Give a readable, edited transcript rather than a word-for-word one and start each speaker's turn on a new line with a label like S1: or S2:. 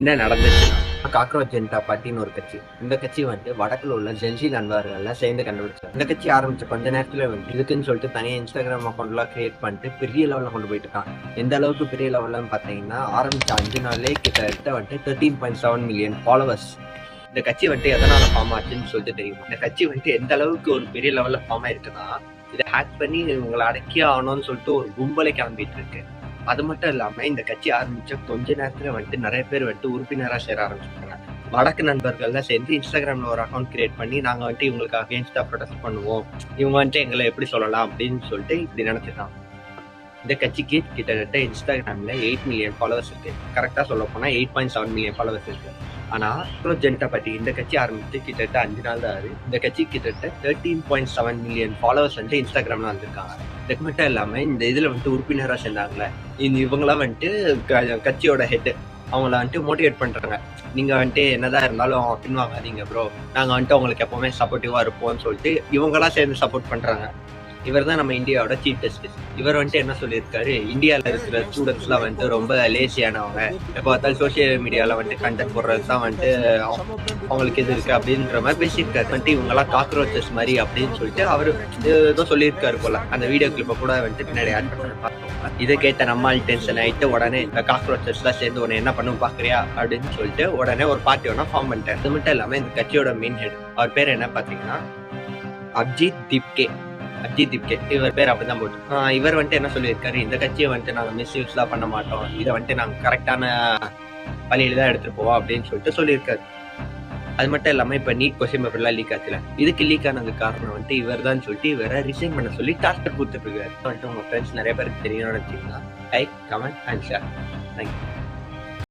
S1: என்ன நடந்துச்சுன்னா, காக்ரோச் ஜனதா பார்ட்டின்னு ஒரு கட்சி. இந்த கட்சி வடக்குல உள்ள ஜென்சி நண்பர்கள்லாம் சேர்ந்து கண்டுபிடிச்சாங்க. இந்த கட்சி ஆரம்பிச்ச கொஞ்ச நேரத்துல இதுக்குன்னு சொல்லிட்டு தனியாக இன்ஸ்டாகிராம் அக்கௌண்ட்லாம் கிரியேட் பண்ணிட்டு பெரிய லெவலில் கொண்டு போயிட்டு இருக்கான். எந்த அளவுக்கு பெரிய லெவல்லன்னு பார்த்தீங்கன்னா, ஆரம்பிச்ச 5 நாள்லே கிட்டத்தட்ட 13.7 மில்லியன் ஃபாலோவர்ஸ். இந்த கட்சி எதனால ஃபார்ம் ஆச்சுன்னு சொல்லிட்டு தெரியும். இந்த கட்சி எந்த அளவுக்கு ஒரு பெரிய லெவல்ல ஃபார்ம் ஆயிருக்குன்னா, இதை ஹேக் பண்ணி இவங்களை அடக்கியே ஆகணும்னு சொல்லிட்டு ஒரு கும்பலை கிளம்பிட்டு இருக்கு. அது மட்டும் இல்லாம இந்த கட்சி ஆரம்பிச்ச கொஞ்ச நேரத்துல நிறைய பேர் உறுப்பினரா சேர ஆரம்பிச்சிருக்காங்க. வடக்கு நண்பர்கள்லாம் சேர்ந்து இன்ஸ்டாகிராம்ல ஒரு அக்கௌண்ட் கிரியேட் பண்ணி நாங்க இவங்களுக்கு அகேன்ஸ்டா ப்ரொடெஸ்ட் பண்ணுவோம், இவங்க எங்களை எப்படி சொல்லலாம் அப்படின்னு சொல்லிட்டு இப்படி நினைச்சிருக்காங்க. இந்த கட்சிக்கு கிட்டத்தட்ட இன்ஸ்டாகிராம்ல 8 மில்லியன் ஃபாலோவர்ஸ் இருக்கு. கரெக்டா சொல்ல போனா 8.7 மில்லியன் ஃபாலோவர்ஸ் இருக்கு. ஆனா காக்ரோச் ஜனதா பார்ட்டி இந்த கட்சி ஆரம்பிச்சு கிட்டத்தட்ட 5 நாள் தான் ஆகுது. இந்த கட்சி கிட்டத்தட்ட 13.7 மில்லியன் ஃபாலோவர்ஸ் இன்ஸ்டாகிராம்ல வந்திருக்காங்க. இதுக்கு மட்டும் இல்லாம இந்த இதுல உறுப்பினரா சேர்ந்தாங்களே, இவங்களாம் கட்சியோட ஹெட், அவங்கள மோட்டிவேட் பண்றாங்க. நீங்க என்னதான் இருந்தாலும் பின்வாங்காதீங்க ப்ரோ, நாங்க உங்களுக்கு எப்பவுமே சப்போர்ட்டிவா இருப்போம்னு சொல்லிட்டு இவங்களாம் சேர்ந்து சப்போர்ட் பண்றாங்க. இவர் தான் நம்ம இந்தியாவோட சீஃப் ஜஸ்டிஸ். இவர் என்ன சொல்லியிருக்காரு, இந்தியாவில் இருக்கிற ஸ்டூடெண்ட்ஸ்லாம் ரொம்ப லேசியானவங்க, எப்போ பார்த்தாலும் சோசியல் மீடியாவில் கண்டென்ட் போடுறது தான் அவங்களுக்கு இது இருக்கு அப்படின்ற மாதிரி பேசியிருக்காரு. இவங்கெல்லாம் காக்ரோச்சஸ் மாதிரி அப்படின்னு சொல்லிட்டு அவர் ஏதோ சொல்லியிருக்காரு போல. அந்த வீடியோ கிளிப்பை கூட பின்னாடி ஆட் பண்ணுறாரு. இதை கேட்ட நம்மால் டென்ஷன் ஆயிட்டு உடனே காக்ரோச்சஸ்லாம் சேர்ந்து உடனே என்ன பண்ணும் பாக்குறியா அப்படின்னு சொல்லிட்டு உடனே ஒரு பார்ட்டி ஃபார்ம் பண்ணிட்டார். அது மட்டும் இல்லாம இந்த கட்சியோட மெயின் ஹெட், அவர் பேர் என்ன பாத்தீங்கன்னா அபிஜித் திப்கே. இவர் பேர் அப்படிதான் போட்டு இவர் என்ன சொல்லியிருக்காரு, இந்த கட்சியை நாங்க மிஸ்யூஸ்லாம் பண்ண மாட்டோம், இதை நாங்க கரெக்டான வழியில தான் எடுத்துட்டு போவோம் அப்படின்னு சொல்லிட்டு சொல்லியிருக்காரு. அது மட்டும் இல்லாம இப்ப நீட் கொஸ்டின் பேப்பர்லாம் லீக் ஆச்சுல, இதுக்கு லீக் ஆனது காரணம் இவர் தான் சொல்லிட்டு இவரை ரிசைன் பண்ண சொல்லி டாஸ்கர் கொடுத்துட்டு இருக்காரு. உங்க ஃப்ரெண்ட்ஸ் நிறைய பேருக்கு தெரியும்னு நினைச்சீங்கன்னா like, comment and share. Thank you.